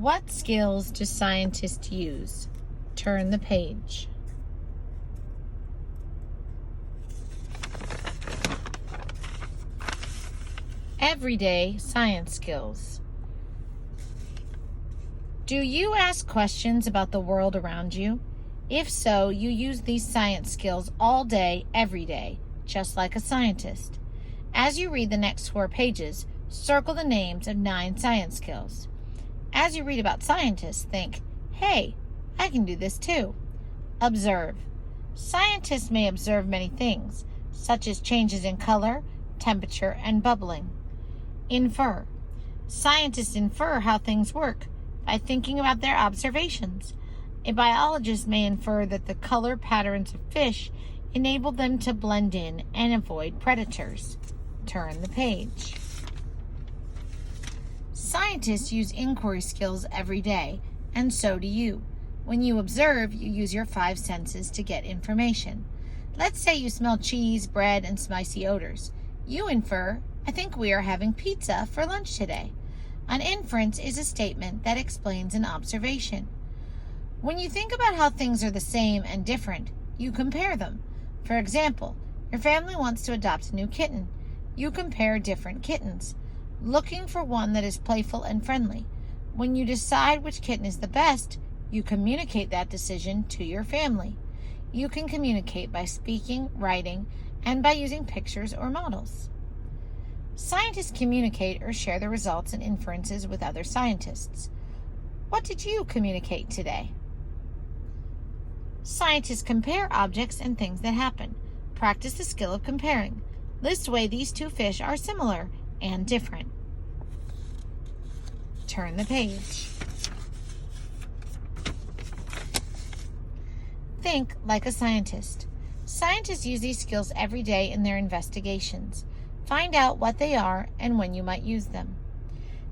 What skills do scientists use? Turn the page. Everyday science skills. Do you ask questions about the world around you? If so, you use these science skills all day, every day, just like a scientist. As you read the next 4 pages, circle the names of 9 science skills. As you read about scientists, think, hey, I can do this too. Observe. Scientists may observe many things, such as changes in color, temperature, and bubbling. Infer. Scientists infer how things work by thinking about their observations. A biologist may infer that the color patterns of fish enable them to blend in and avoid predators. Turn the page. Scientists use inquiry skills every day, and so do you. When you observe, you use your 5 senses to get information. Let's say you smell cheese, bread, and spicy odors. You infer, I think we are having pizza for lunch today. An inference is a statement that explains an observation. When you think about how things are the same and different, you compare them. For example, your family wants to adopt a new kitten. You compare different kittens, looking for one that is playful and friendly. When you decide which kitten is the best, you communicate that decision to your family. You can communicate by speaking, writing, and by using pictures or models. Scientists communicate or share the results and inferences with other scientists. What did you communicate today? Scientists compare objects and things that happen. Practice the skill of comparing. List why these 2 fish are similar and different. Turn the page. Think like a scientist. Scientists use these skills every day in their investigations. Find out what they are and when you might use them.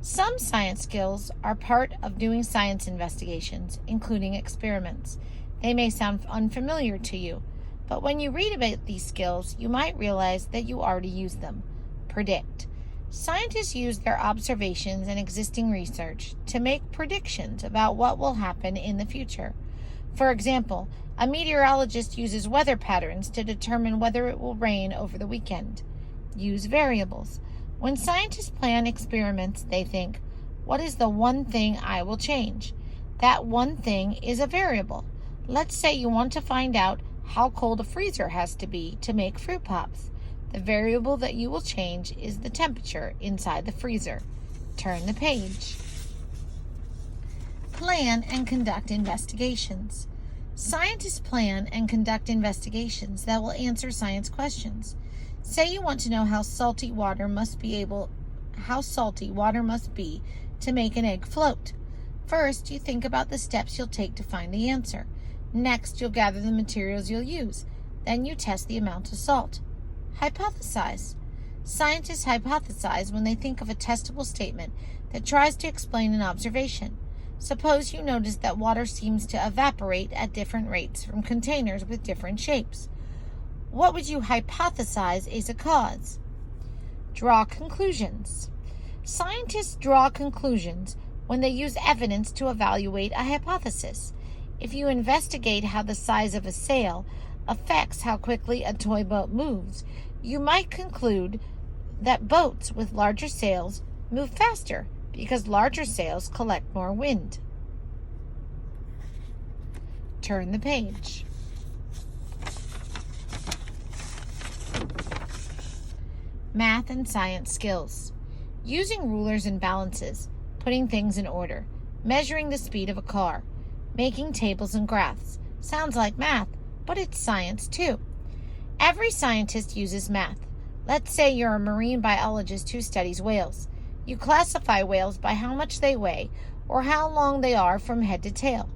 Some science skills are part of doing science investigations, including experiments. They may sound unfamiliar to you, but when you read about these skills, you might realize that you already use them. Predict. Scientists use their observations and existing research to make predictions about what will happen in the future. For example, a meteorologist uses weather patterns to determine whether it will rain over the weekend. Use variables. When scientists plan experiments, they think, what is the one thing I will change? That one thing is a variable. Let's say you want to find out how cold a freezer has to be to make fruit pops. The variable that you will change is the temperature inside the freezer. Turn the page. Plan and conduct investigations. Scientists plan and conduct investigations that will answer science questions. Say you want to know how salty water must be to make an egg float. First, you think about the steps you'll take to find the answer. Next, you'll gather the materials you'll use. Then you test the amount of salt. Hypothesize. Scientists hypothesize when they think of a testable statement that tries to explain an observation. Suppose you notice that water seems to evaporate at different rates from containers with different shapes. What would you hypothesize is a cause? Draw conclusions. Scientists draw conclusions when they use evidence to evaluate a hypothesis. If you investigate how the size of a sail affects how quickly a toy boat moves, you might conclude that boats with larger sails move faster because larger sails collect more wind. Turn the page. Math and science skills. Using rulers and balances, putting things in order, measuring the speed of a car, making tables and graphs. Sounds like math, but it's science too. Every scientist uses math. Let's say you're a marine biologist who studies whales. You classify whales by how much they weigh or how long they are from head to tail.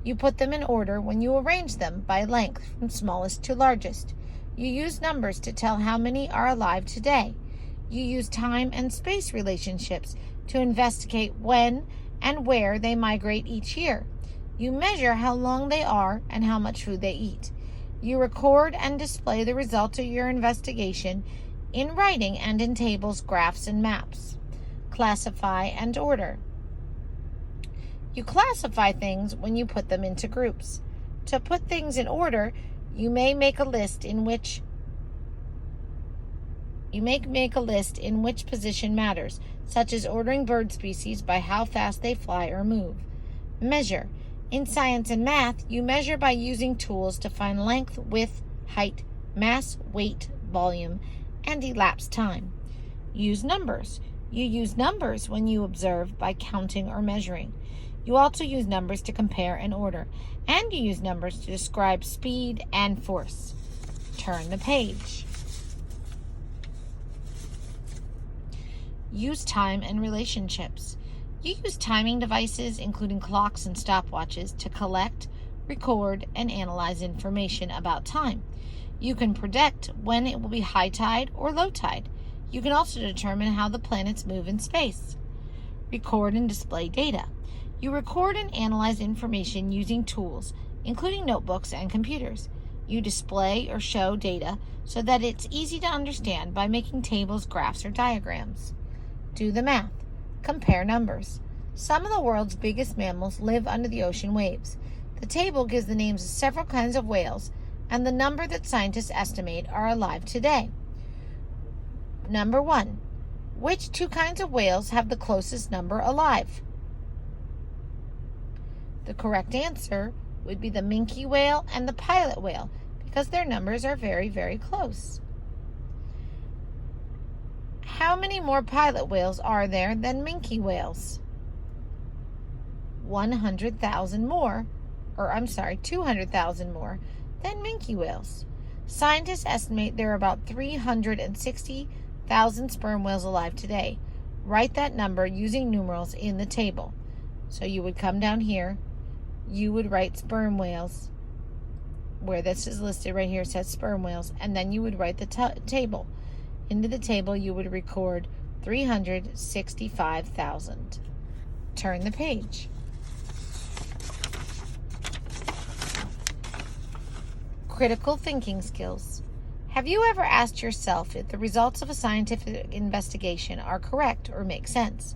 You put them in order when you arrange them by length from smallest to largest. You use numbers to tell how many are alive today. You use time and space relationships to investigate when and where they migrate each year. You measure how long they are and how much food they eat. You record and display the results of your investigation in writing and in tables, graphs, and maps. Classify and order. You classify things when you put them into groups. To put things in order, you may make a list in which position matters, such as ordering bird species by how fast they fly or move. Measure. In science and math, you measure by using tools to find length, width, height, mass, weight, volume, and elapsed time. Use numbers. You use numbers when you observe by counting or measuring. You also use numbers to compare and order, and you use numbers to describe speed and force. Turn the page. Use time and relationships. You use timing devices, including clocks and stopwatches, to collect, record, and analyze information about time. You can predict when it will be high tide or low tide. You can also determine how the planets move in space. Record and display data. You record and analyze information using tools, including notebooks and computers. You display or show data so that it's easy to understand by making tables, graphs, or diagrams. Do the math. Compare numbers. Some of the world's biggest mammals live under the ocean waves. The table gives the names of several kinds of whales and the number that scientists estimate are alive today. Number 1. Which two kinds of whales have the closest number alive? The correct answer would be the minke whale and the pilot whale, because their numbers are very, very close. How many more pilot whales are there than minke whales? 200,000 more than minke whales. Scientists estimate there are about 360,000 sperm whales alive today. Write that number using numerals in the table. So you would come down here, you would write sperm whales, where this is listed right here, it says sperm whales, and then you would write the table. Into the table, you would record 365,000. Turn the page. Critical thinking skills. Have you ever asked yourself if the results of a scientific investigation are correct or make sense?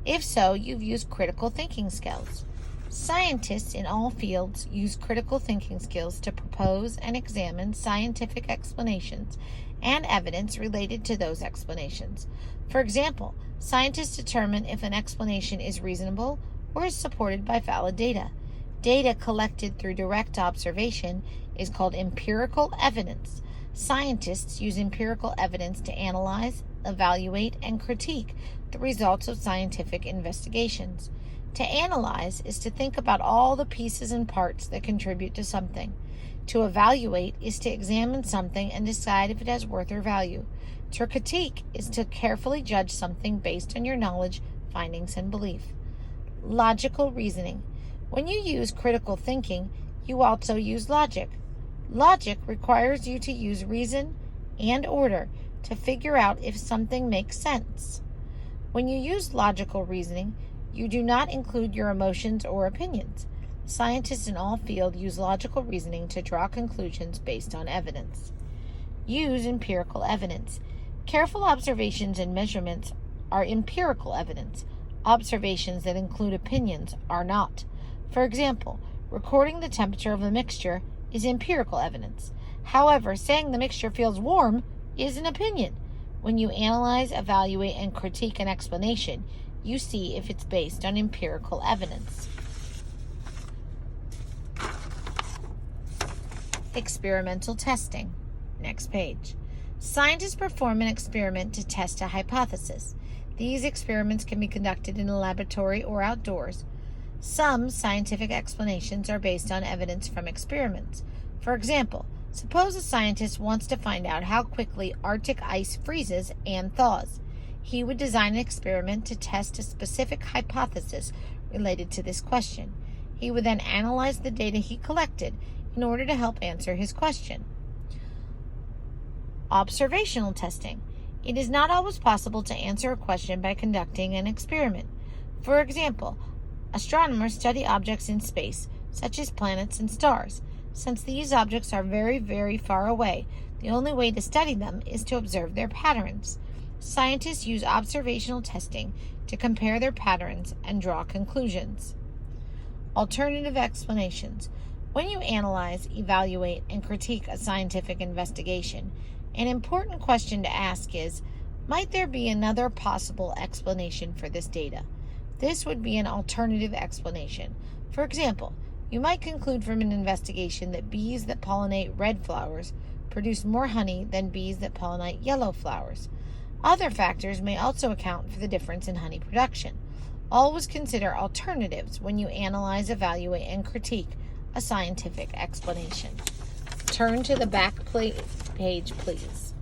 If so, you've used critical thinking skills. Scientists in all fields use critical thinking skills to propose and examine scientific explanations and evidence related to those explanations. For example, scientists determine if an explanation is reasonable or is supported by valid data. Data collected through direct observation is called empirical evidence. Scientists use empirical evidence to analyze, evaluate, and critique the results of scientific investigations. To analyze is to think about all the pieces and parts that contribute to something. To evaluate is to examine something and decide if it has worth or value. To critique is to carefully judge something based on your knowledge, findings, and belief. Logical reasoning. When you use critical thinking, you also use logic. Logic requires you to use reason and order to figure out if something makes sense. When you use logical reasoning, you do not include your emotions or opinions. Scientists in all fields use logical reasoning to draw conclusions based on evidence. Use empirical evidence. Careful observations and measurements are empirical evidence. Observations that include opinions are not. For example, recording the temperature of a mixture is empirical evidence. However, saying the mixture feels warm is an opinion. When you analyze, evaluate, and critique an explanation, you see if it's based on empirical evidence. Experimental testing. Next page. Scientists perform an experiment to test a hypothesis. These experiments can be conducted in a laboratory or outdoors. Some scientific explanations are based on evidence from experiments. For example, suppose a scientist wants to find out how quickly Arctic ice freezes and thaws. He would design an experiment to test a specific hypothesis related to this question. He would then analyze the data he collected in order to help answer his question. Observational testing. It is not always possible to answer a question by conducting an experiment. For example, astronomers study objects in space, such as planets and stars. Since these objects are very, very far away, the only way to study them is to observe their patterns. Scientists use observational testing to compare their patterns and draw conclusions. Alternative explanations. When you analyze, evaluate, and critique a scientific investigation, an important question to ask is, might there be another possible explanation for this data? This would be an alternative explanation. For example, you might conclude from an investigation that bees that pollinate red flowers produce more honey than bees that pollinate yellow flowers. Other factors may also account for the difference in honey production. Always consider alternatives when you analyze, evaluate, and critique a scientific explanation. Turn to the back page, please.